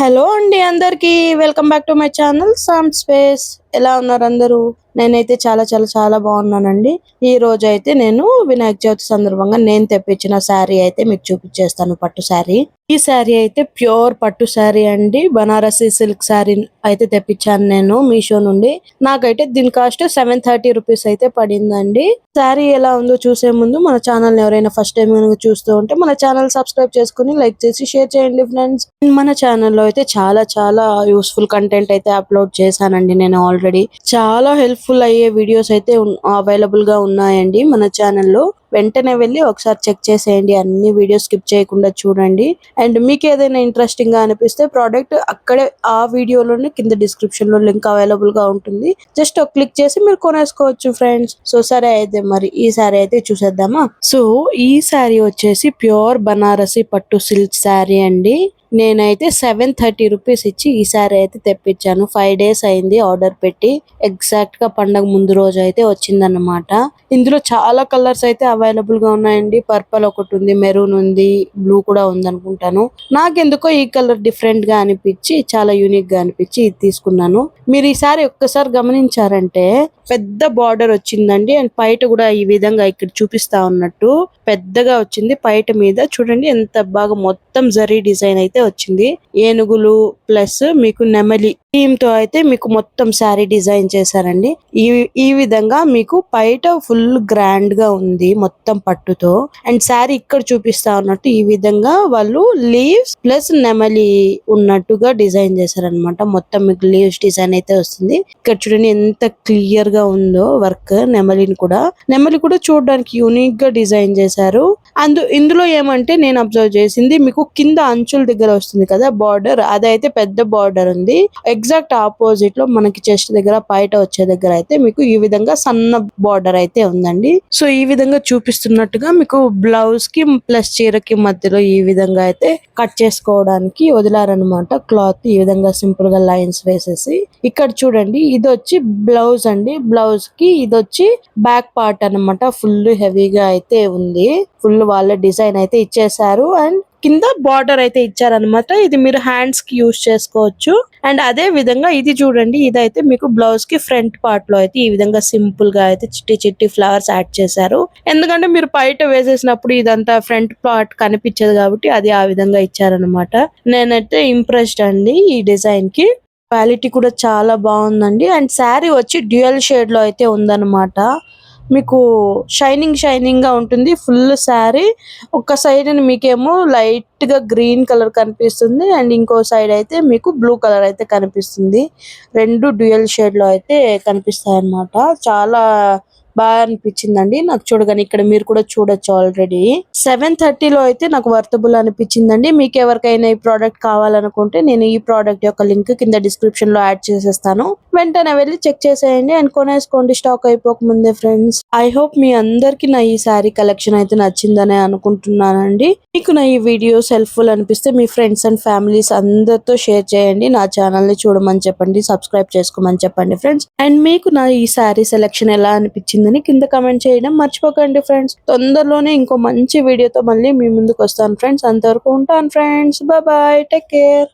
Hello అండి అందరికి welcome back to my channel Sam space. ఎలా ఉన్నారు అందరూ? నేనైతే చాలా చాలా చాలా బాగున్నానండి. ఈ రోజు అయితే నేను వినాయక చవితి సందర్భంగా నేను తెప్పించిన శారీ అయితే మీకు చూపించేస్తాను. పట్టు శారీ. ఈ శారీ అయితే ప్యూర్ పట్టు శారీ అండి. బనారసి సిల్క్ శారీ అయితే తెప్పించాను నేను మీషో నుండి. నాకైతే దీని కాస్ట్ 730 రూపీస్ అయితే పడిందండి. శారీ ఎలా ఉందో చూసే ముందు మన ఛానల్ ఎవరైనా ఫస్ట్ టైం చూస్తూ ఉంటే మన ఛానల్ సబ్స్క్రైబ్ చేసుకుని లైక్ చేసి షేర్ చేయండి ఫ్రెండ్స్. మన ఛానల్లో అయితే చాలా చాలా యూస్ఫుల్ కంటెంట్ అయితే అప్లోడ్ చేశానండి. నేను ఆల్రెడీ చాలా హెల్ప్ఫుల్ అయ్యే వీడియోస్ అయితే అవైలబుల్ గా ఉన్నాయండి మన ఛానల్లో. వెంటనే వెళ్ళి ఒకసారి చెక్ చేసేయండి. అన్ని వీడియోస్ స్కిప్ చేయకుండా చూడండి. అండ్ మీకు ఏదైనా ఇంట్రెస్టింగ్ గా అనిపిస్తే ప్రోడక్ట్ అక్కడే ఆ వీడియోలోనే కింద డిస్క్రిప్షన్ లో లింక్ అవైలబుల్ గా ఉంటుంది. జస్ట్ ఒక క్లిక్ చేసి మీరు కొనేసుకోవచ్చు ఫ్రెండ్స్. సో సరే అయితే మరి ఈ శారీ అయితే చూసేద్దామా. సో ఈ శారీ వచ్చేసి ప్యూర్ బనారసి పట్టు సిల్క్ శారీ అండి. నేనైతే 730 రూపీస్ ఇచ్చి ఈ శారీ అయితే తెప్పించాను. 5 days అయింది ఆర్డర్ పెట్టి. ఎగ్జాక్ట్ గా పండగ ముందు రోజు అయితే వచ్చిందన్నమాట. ఇందులో చాలా కలర్స్ అయితే అవైలబుల్ గా ఉన్నాయండి. పర్పుల్ ఒకటి ఉంది, మెరూన్ ఉంది, బ్లూ కూడా ఉంది అనుకుంటాను. నాకెందుకో ఈ కలర్ డిఫరెంట్ గా అనిపించి చాలా యూనిక్ గా అనిపించి ఇది తీసుకున్నాను. మీరు ఈ సారీ ఒక్కసారి గమనించారంటే పెద్ద బార్డర్ వచ్చిందండి. అండ్ పైట కూడా ఈ విధంగా ఇక్కడ చూపిస్తా ఉన్నట్టు పెద్దగా వచ్చింది. పైట మీద చూడండి ఎంత బాగా మొత్తం జరీ డిజైన్ అయితే వచ్చింది. ఏనుగులు ప్లస్ మీకు నెమలి థీమ్ తో అయితే మీకు మొత్తం శారీ డిజైన్ చేశారండి. ఈ విధంగా మీకు పైట ఫుల్ గ్రాండ్ గా ఉంది మొత్తం పట్టుతో. అండ్ శారీ ఇక్కడ చూపిస్తా ఉన్నట్టు ఈ విధంగా వాళ్ళు లీవ్స్ ప్లస్ నెమలి ఉన్నట్టుగా డిజైన్ చేశారనమాట. మొత్తం మీకు లీవ్స్ డిజైన్ అయితే వస్తుంది. ఇక్కడ చూడండి ఎంత క్లియర్ గా ఉందో వర్క్. నెమలి కూడా చూడడానికి యూనిక్ గా డిజైన్ చేశారు. ఇందులో ఏమంటే నేను అబ్జర్వ్ చేసింది మీకు కింద అంచుల దగ్గర వస్తుంది కదా బార్డర్, అదైతే పెద్ద బార్డర్ ఉంది. ఎగ్జాక్ట్ ఆపోజిట్ లో మనకి చెస్ట్ దగ్గర పైట వచ్చే దగ్గర అయితే మీకు ఈ విధంగా సన్న బార్డర్ అయితే ఉందండి. సో ఈ విధంగా చూపిస్తున్నట్టుగా మీకు బ్లౌజ్ కి ప్లస్ చీరకి మధ్యలో ఈ విధంగా అయితే కట్ చేసుకోవడానికి వదిలారనమాట. క్లాత్ ఈ విధంగా సింపుల్ గా లైన్స్ వేసేసి ఇక్కడ చూడండి ఇది వచ్చి బ్లౌజ్ అండి. బ్లౌజ్ కి ఇది వచ్చి బ్యాక్ పార్ట్ అన్నమాట. ఫుల్ హెవీగా అయితే ఉంది. ఫుల్ వాళ్ళ డిజైన్ అయితే ఇచ్చేసారు. అండ్ కింద బార్డర్ అయితే ఇచ్చారనమాట. ఇది మీరు హ్యాండ్స్ కి యూజ్ చేసుకోవచ్చు. అండ్ అదే విధంగా ఇది చూడండి, ఇదైతే మీకు బ్లౌజ్ కి ఫ్రంట్ పార్ట్ లో అయితే ఈ విధంగా సింపుల్ గా అయితే చిట్టి చిట్టి ఫ్లవర్స్ యాడ్ చేశారు. ఎందుకంటే మీరు బయట వేసేసినప్పుడు ఇదంతా ఫ్రంట్ పార్ట్ కనిపించదు కాబట్టి అది ఆ విధంగా ఇచ్చారనమాట. నేనైతే ఇంప్రెస్డ్ అండి ఈ డిజైన్ కి. క్వాలిటీ కూడా చాలా బాగుందండి. అండ్ శారీ వచ్చి డ్యూయల్ షేడ్ లో అయితే ఉందన్నమాట. మీకు షైనింగ్ గా ఉంటుంది ఫుల్ శారీ. ఒక సైడ్ మీకేమో లైట్ గా గ్రీన్ కలర్ కనిపిస్తుంది. అండ్ ఇంకో సైడ్ అయితే మీకు బ్లూ కలర్ అయితే కనిపిస్తుంది. రెండు డ్యూయల్ షేడ్ లో అయితే కనిపిస్తాయి అన్నమాట. చాలా బాగా అనిపించిందండి నాకు చూడగానే. ఇక్కడ మీరు కూడా చూడొచ్చు ఆల్రెడీ 730లో అయితే నాకు వర్తబుల్ అనిపించిందండి. మీకు ఎవరికైనా ఈ ప్రోడక్ట్ కావాలనుకుంటే నేను ఈ ప్రోడక్ట్ యొక్క లింక్ కింద డిస్క్రిప్షన్ లో యాడ్ చేసేస్తాను. వెంటనే వెళ్ళి చెక్ చేసేయండి అండ్ కొనేసుకోండి స్టాక్ అయిపోక ముందే ఫ్రెండ్స్. ఐ హోప్ మీ అందరికి నా ఈ శారీ కలెక్షన్ అయితే నచ్చిందనే అనుకుంటున్నానండి. మీకు నా ఈ వీడియోస్ హెల్ప్ఫుల్ అనిపిస్తే మీ ఫ్రెండ్స్ అండ్ ఫ్యామిలీస్ అందరితో షేర్ చేయండి. నా ఛానల్ ని చూడమని చెప్పండి, సబ్స్క్రైబ్ చేసుకోమని చెప్పండి ఫ్రెండ్స్. అండ్ మీకు నా ఈ శారీ సెలెక్షన్ ఎలా అనిపించింది కింద కమెంట్ చేయడం మర్చిపోకండి ఫ్రెండ్స్. తొందరలోనే ఇంకో మంచి వీడియోతో మళ్ళీ మీ ముందుకు వస్తాను ఫ్రెండ్స్. అంతవరకు ఉంటాను friends. Bye bye, take care.